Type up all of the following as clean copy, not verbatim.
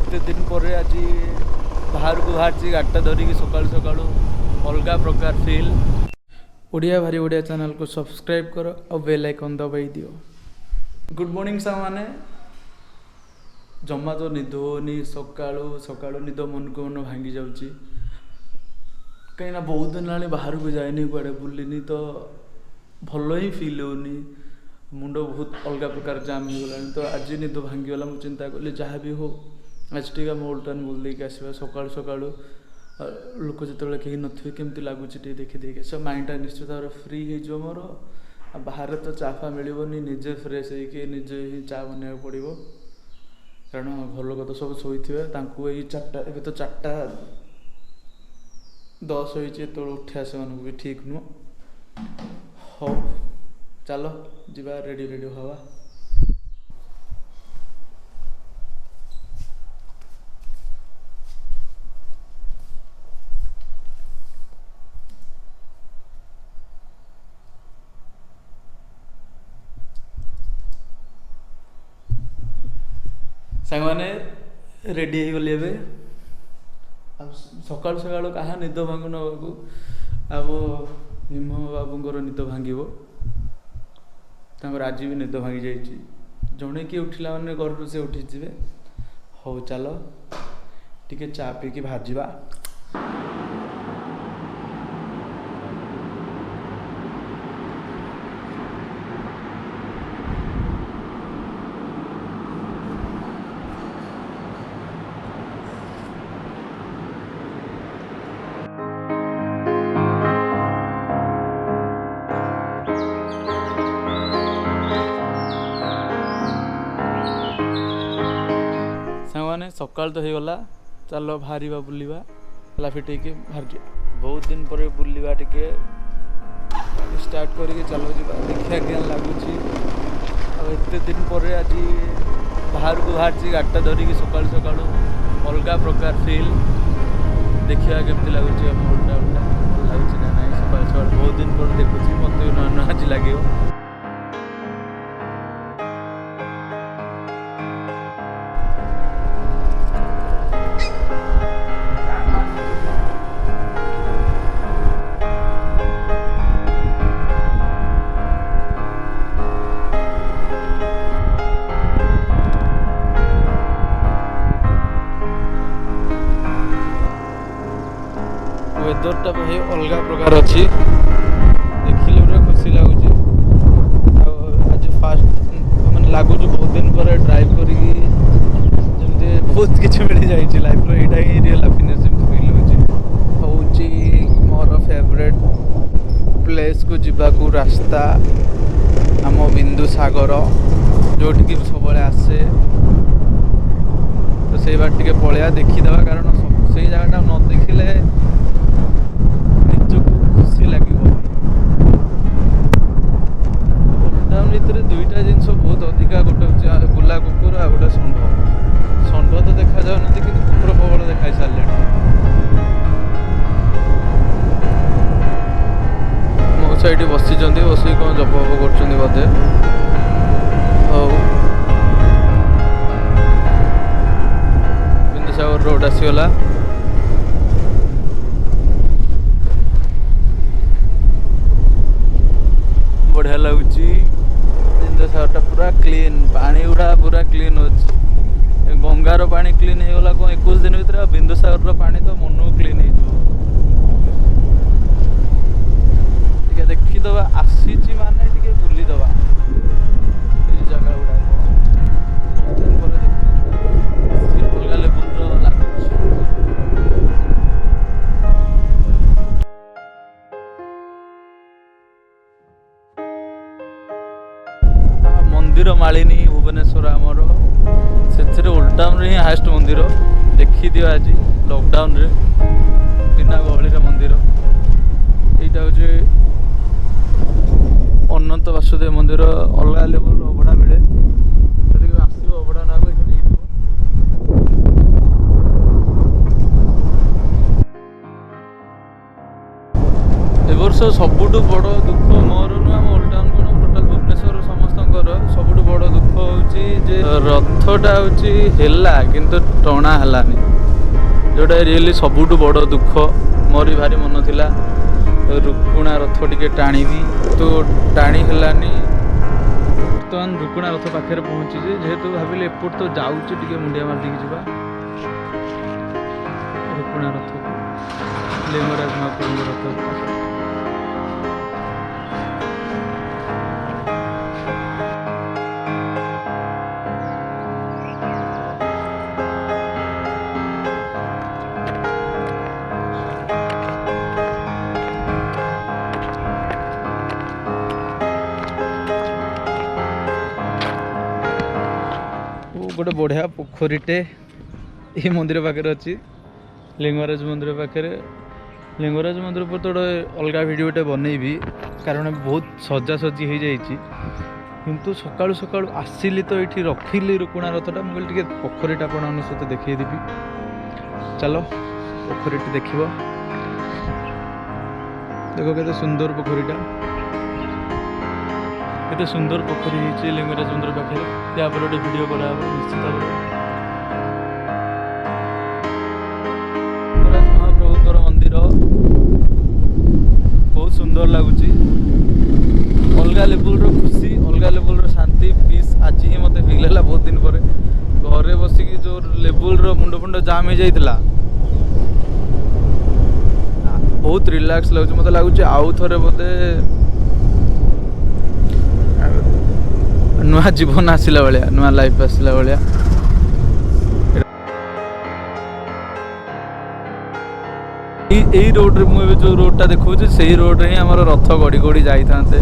एते दिन पर आज बाहर को बाहर गाड़टा धरिकी सकालू सकालू अलग प्रकार फिल। ओडिया भारी ओडिया चैनल को सब्सक्राइब करो और बेल आइकन दबाई दियो। गुड मॉर्निंग साग मैंने जमा तो निद होनी सकालू सकालू निद मन को मन भांगी जाऊँगी कहीं बहुत दिन ला बाहर को जाए कड़े बुलनी तो भल ही फिल होनी मुंड बहुत अलग प्रकार जाम हो गला। तो आज निद भांगीगला मुझे चिंता कली जहाँ भी हो आज टी ओल्ड टाउन बुल देके आसवा सकालू सकालू लोक जो कहीं नथिबे केमती लगुच देखी देखी सब माइंडटा निश्चित भाव फ्री हो मोर। बाहर तो चाफा मिलनी निजे फ्रेश होजे ही चा बना पड़ो कारण घर लोग तो सब शोथे यही 4टा ए तो 4टा 10 हो उठा से भी ठीक नुह। हो चलो जीवा रेडी रेडी हवा। सांग मैंने रेडी हो गली ए सकाल सकाल क्या निद भांगु नबाकू अब भीम बाबूर निद भांगो आज भी निद भांगी जाइए जड़े किए उठिला मैंने घर से उठीजे। हो चलो टिके चा पीकी भाजवा। सकाल तो होगला चलो बाहर बुलवा ला फिटे बाहर बहुत दिन पर बुलवा टिके स्टार्ट करके चलो जा देखा क्या लगुच। एते दिन पर आज बाहर को बाहर गाड़टा धरिकी सकालू सकालू अलग प्रकार फिल देखा केमती लगुच उल्टा उल्टा लगुच ना ना सकाल सकाल बहुत दिन पर देखुची मत नुआ नुआ आज लगे। वेदरटा भाई अलग प्रकार अच्छी देखिले पूरा खुशी लगुच। आज फास्ट मैंने लगुच बहुत दिन पर ड्राइव करी बहुत किसी मिल जाए लाइफ यहाँ ही रियल हैप्पीनेस फिल हो मोर फेवरेट प्लेस को जीवाकू रास्ता आम बिंदु सागर जोटि सब आसे तो से बार टे पलैया देखीदे कारण से जगह न देखिले खुशी लगे। ओल्ड भितर दुईटा जिनस बहुत अधिका गोटे हूँ गुला कुकुर आ गोटे षंढ षंढ तो देखा जाऊना कि कुकुर प्रबल देखा सारे मौसा ये बसी बस कौन जप फप कर बोधे। बिंदुसागर रोड आसीगला बढ़िया लगुच। बिंदुसागरटा पूरा क्लीन पानी गुड़ा पूरा क्लीन अच्छे गंगार पानी क्लीन होगला कौन 21 दिन भर बिंदुसागर पानी तो मन क्लीन हो देखीदबा आसी माने बुलीदबा जगह गुड़ा अलग लेवल लगुच। मंदिर मालिनी भुवनेश्वर आमर से ओल्ड टाउन ही हाएस्ट मंदिर देखी दियो आज लॉकडाउन रे बिना गहली मंदिर यहाँ हूँ अनंत वासुदेव मंदिर अलग लेवल अभड़ा मिले आसो अभड़ा ना ए वर्ष सबुठ बड़ दुख मोर नुह ओल्ड टाउन कौन टोटाल भुवनेश्वर समस्त ମୋର ସବୁଠୁ ବଡ଼ ଦୁଃଖ ହେଉଛି ଯେ ରଥଟା ହେଉଛି ହେଲା କିନ୍ତୁ ଟଣା ହେଲାନି, ଯେଉଁଟା ରିଏଲି ସବୁଠୁ ବଡ଼ ଦୁଃଖ। ମୋର ବି ଭାରି ମନ ଥିଲା ରୁକୁଣା ରଥ ଟିକେ ଟାଣିବି, ତ ଟାଣି ହେଲାନି। ବର୍ତ୍ତମାନ ରୁକୁଣା ରଥ ପାଖରେ ପହଞ୍ଚିଛି, ଯେହେତୁ ଭାବିଲି ଏପଟ ତ ଯାଉଛି ଟିକେ ମୁଣ୍ଡିଆ ମାରିଦେଇକି ଯିବା। ରୁକୁଣା ରଥ ଲିଙ୍ଗରାଜ ମହାପ୍ରଭୁଙ୍କ ରଥ। गोटे बढ़िया पोखरीटे ये मंदिर पाखे अच्छी, लिंगराज मंदिर पाखे। लिंगराज मंदिर पर तो गोटे अलग भिडटे बनईबी, कारण बहुत सजासजी हो जाइए। किंतु सकाळु सकाळु आसिली तो ये रखिली रुकुणा रथटा, मुझे पोखरीटा आप सहित देखदेवी। चलो पोखरीटी देख, देख के सुंदर पोखरीटा, केते सुंदर पोखरी होती लिंगराज मंदिर पाखे। या पर गोटे वीडियो करा निश्चित भाव। लिंगराज महाप्रभुଙ୍କର मंदिर बहुत सुंदर लगुच, अलग लेवल खुशी, अलग लेवल शांति, पीस आज ही मत फिल है बहुत दिन पर। घरे बसिकी जो लेवल मुंड फुंड जाम हो जाता, बहुत रिलैक्स लगुच। मत लगुच आउ थे बोधे नुआ जीवन आसला भाया, नुआ लाइफ आसला भाया। यही रोड रे मुझे जो रोडटा देखा से रोड रे ही आम रथ गड़ी गड़ी जाते।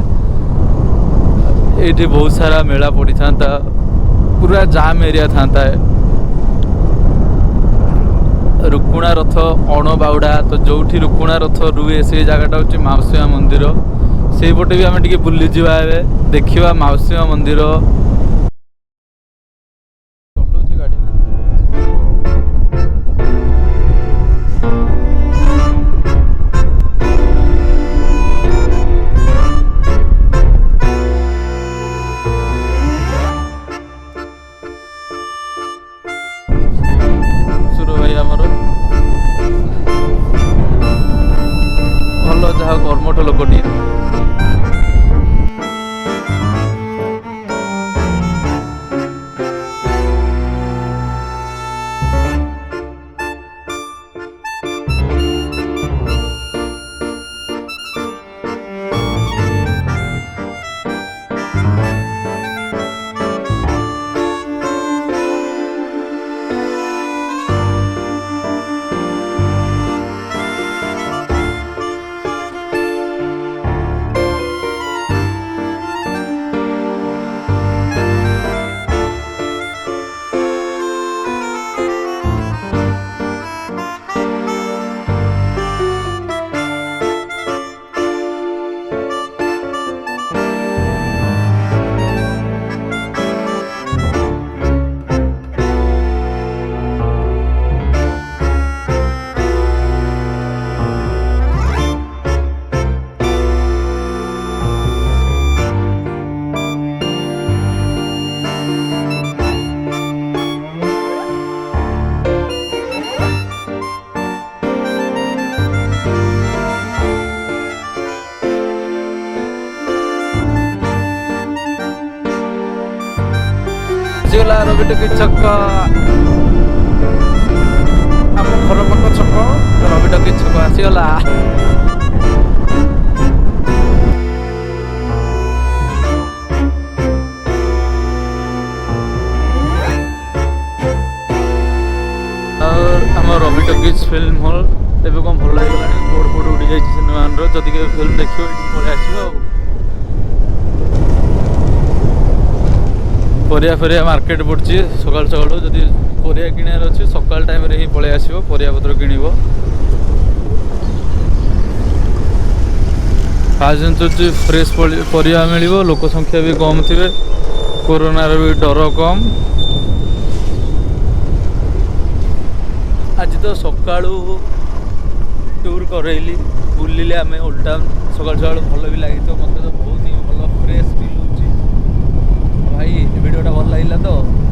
ये बहुत सारा मेला पड़ी था, पूरा जाम एरिया था। रुकुणा रथ अण बाउड़ा, तो जो रुकुणा रथ रुए से जगटा हूँ माउसी माँ मंदिर। से पटे भी आम टे बुली जा देखा माउसी माँ मंदिर। गाड़ी सुर भाई आमर भल जहाँ कर्मठ लोकटी। गला रविटकी छक, आम घर पाख छक रविटकी छक आसीगला। आम रविटकीज फिल्म हॉल एवं कौन भल लगे बोर्ड बोर्ड उड़ी जाइए सिनेमा जदि फिल्म देखिए पलि आस। परिया फरिया मार्केट पड़ी सकाल सकाल जदि परिया किणार अच्छे सकाल टाइम रे ही पलि आसो परिया पत्र किणव। फास्ट जिन फ्रेश परिया मिल, लोक संख्या भी कम थे, कोरोनार भी डर कम। आज तो सकाळू टूर करैली बुलिले आम ओल्ड टाउन सकाल सकाल भल भी लगी। तो मत तो बहुत ही भल फ्रेश फिल हो। ଲାଗିଲା ତ